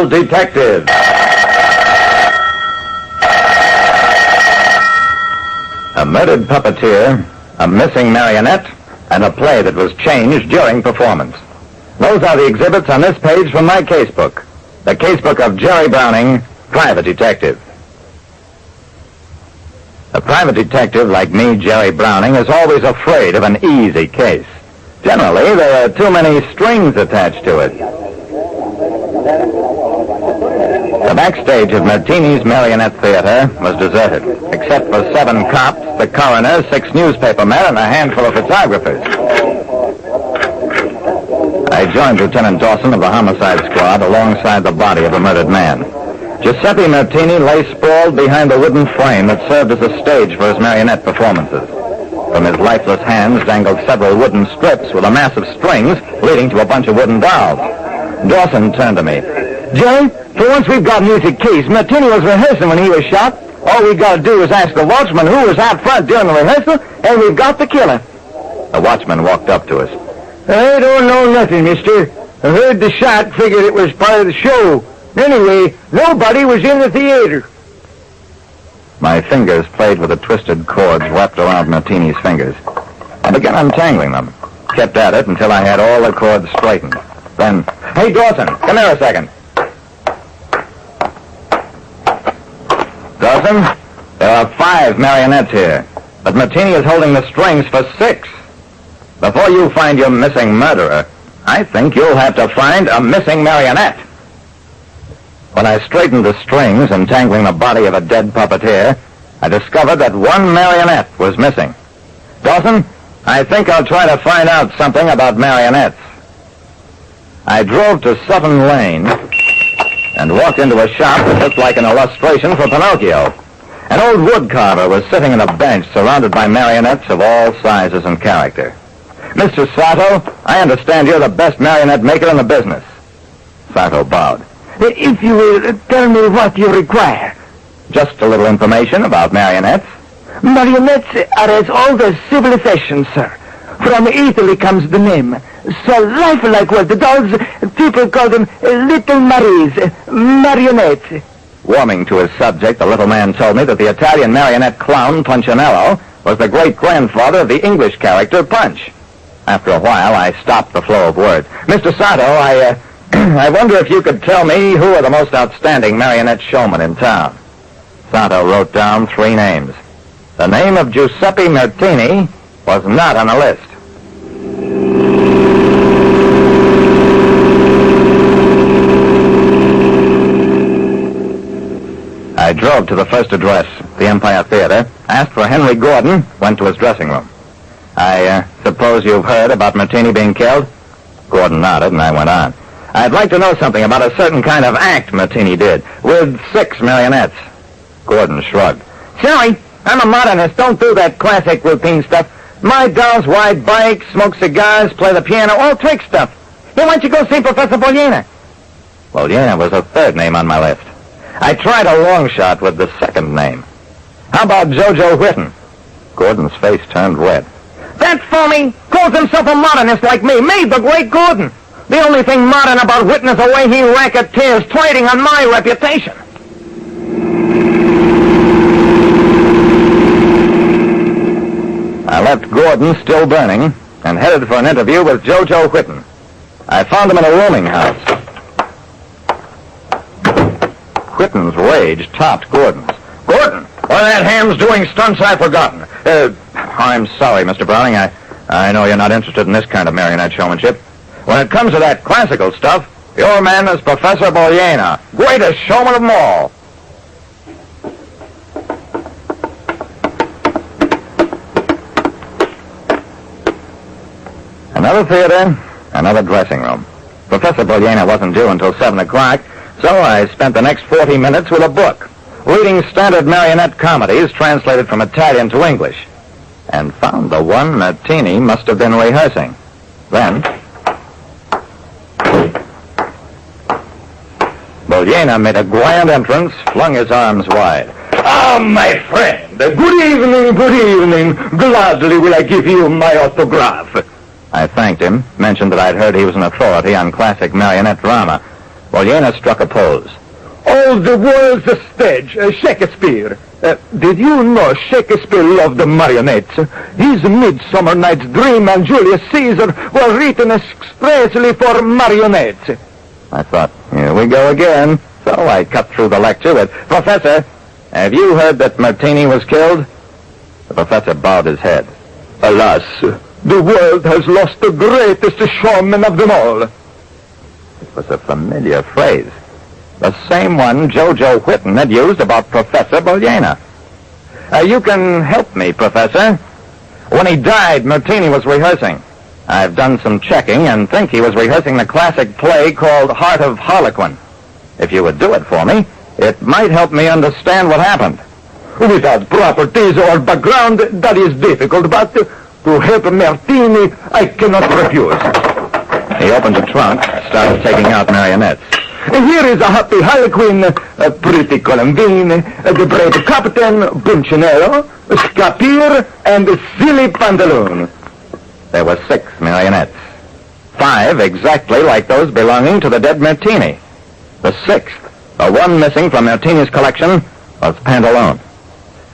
Real Detective. A murdered puppeteer, a missing marionette, and a play that was changed during performance. Those are the exhibits on this page from my casebook. The casebook of Jerry Browning, private detective. A private detective like me, Jerry Browning, is always afraid of an easy case. Generally, there are too many strings attached to it. The backstage of Martini's Marionette Theater was deserted, except for 7 cops, the coroner, 6 newspaper men, and a handful of photographers. I joined Lieutenant Dawson of the homicide squad alongside the body of the murdered man. Giuseppe Martini lay sprawled behind the wooden frame that served as a stage for his marionette performances. From his lifeless hands dangled several wooden strips with a mass of strings leading to a bunch of wooden dolls. Dawson turned to me. Jerry, for once we've got an easy case. Martini was rehearsing when he was shot. All we got to do is ask the watchman who was out front during the rehearsal, and we've got the killer. The watchman walked up to us. I don't know nothing, mister. I heard the shot, figured it was part of the show. Anyway, nobody was in the theater. My fingers played with the twisted cords wrapped around Martini's fingers. I began untangling them. Kept at it until I had all the cords straightened. Then, hey, Dawson, come here a second. Dawson, there are 5 marionettes here, but Martini is holding the strings for 6. Before you find your missing murderer, I think you'll have to find a missing marionette. When I straightened the strings, entangling the body of a dead puppeteer, I discovered that 1 marionette was missing. Dawson, I think I'll try to find out something about marionettes. I drove to Sutton Lane and walked into a shop that looked like an illustration for Pinocchio. An old woodcarver was sitting on a bench surrounded by marionettes of all sizes and character. Mr. Sato, I understand you're the best marionette maker in the business. Sato bowed. If you will, tell me what you require. Just a little information about marionettes. Marionettes are as old as civilization, sir. From Italy comes the name. So lifelike were the dolls. People call them Little Maries, marionettes. Warming to his subject, the little man told me that the Italian marionette clown Punchinello was the great-grandfather of the English character Punch. After a while, I stopped the flow of words. Mr. Sato, I wonder if you could tell me who are the most outstanding marionette showmen in town. Sato wrote down 3 names. The name of Giuseppe Martini was not on the list. I drove to the first address, the Empire Theater, asked for Henry Gordon, went to his dressing room. I suppose you've heard about Martini being killed? Gordon nodded, and I went on. I'd like to know something about a certain kind of act Martini did, with 6 marionettes. Gordon shrugged. Sorry, I'm a modernist. Don't do that classic routine stuff. My dolls ride bikes, smoke cigars, play the piano, all trick stuff. Hey, why don't you go see Professor Bogliana? Bogliana was a 3rd name on my list. I tried a long shot with the 2nd name. How about Jojo Whitten? Gordon's face turned red. That phony calls himself a modernist like me, the great Gordon. The only thing modern about Whitten is the way he racketeers, trading on my reputation. I left Gordon still burning and headed for an interview with Jojo Whitten. I found him in a rooming house. Whitten's rage topped Gordon's. Gordon, what are that ham's doing stunts I've forgotten? I'm sorry, Mr. Browning. I know you're not interested in this kind of marionette showmanship. When it comes to that classical stuff, your man is Professor Bogliana, greatest showman of them all. Another theater, another dressing room. Professor Bogliana wasn't due until 7 o'clock, so I spent the next 40 minutes with a book, reading standard marionette comedies translated from Italian to English, and found the one Martini must have been rehearsing. Then Bogliana made a grand entrance, flung his arms wide. Ah, my friend, good evening, good evening. Gladly will I give you my autograph. I thanked him, mentioned that I'd heard he was an authority on classic marionette drama. Bolena struck a pose. All the world's a stage, Shakespeare. Did you know Shakespeare loved the marionettes? His Midsummer Night's Dream and Julius Caesar were written expressly for marionettes. I thought, here we go again. So I cut through the lecture with, Professor, have you heard that Martini was killed? The professor bowed his head. Alas, the world has lost the greatest showman of them all. It was a familiar phrase. The same one Jojo Whitten had used about Professor Bolena. You can help me, Professor. When he died, Martini was rehearsing. I've done some checking and think he was rehearsing the classic play called Heart of Harlequin. If you would do it for me, it might help me understand what happened. Without properties or background, that is difficult, but to help Martini, I cannot refuse. He opened the trunk, started taking out marionettes. Here is a happy Harlequin, a pretty Colombine, the brave Captain, Punchinello, Scapir, and Silly Pantaloon. There were 6 marionettes. 5 exactly like those belonging to the dead Martini. The 6th, the one missing from Martini's collection, was Pantaloon.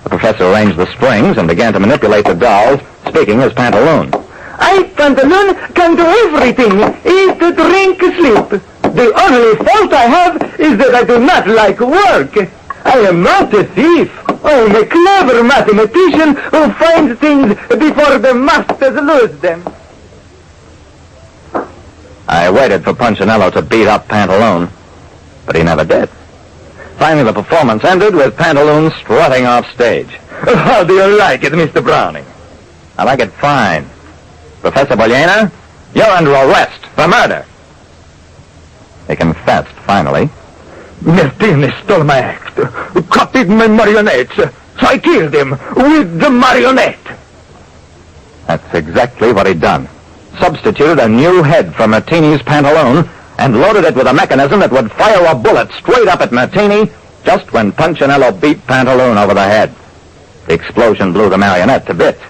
The professor arranged the strings and began to manipulate the dolls, speaking as Pantaloon. I, Pantaloon, can do everything. Eat, drink, sleep. The only fault I have is that I do not like work. I am not a thief. I am a clever mathematician who finds things before the masters lose them. I waited for Punchinello to beat up Pantaloon, but he never did. Finally, the performance ended with Pantaloon strutting off stage. How do you like it, Mr. Browning? I like it fine. Professor Bolena, you're under arrest for murder. He confessed, finally. Martini stole my act, copied my marionettes, so I killed him with the marionette. That's exactly what he'd done. Substituted a new head for Martini's Pantaloon and loaded it with a mechanism that would fire a bullet straight up at Martini just when Punchinello beat Pantaloon over the head. The explosion blew the marionette to bits.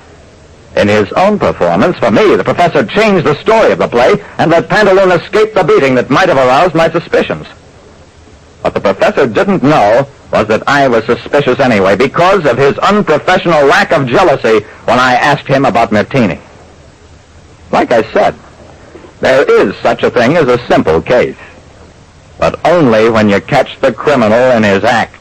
In his own performance, for me, the professor changed the story of the play and let Pantaloon escape the beating that might have aroused my suspicions. What the professor didn't know was that I was suspicious anyway because of his unprofessional lack of jealousy when I asked him about Martini. Like I said, there is such a thing as a simple case, but only when you catch the criminal in his act.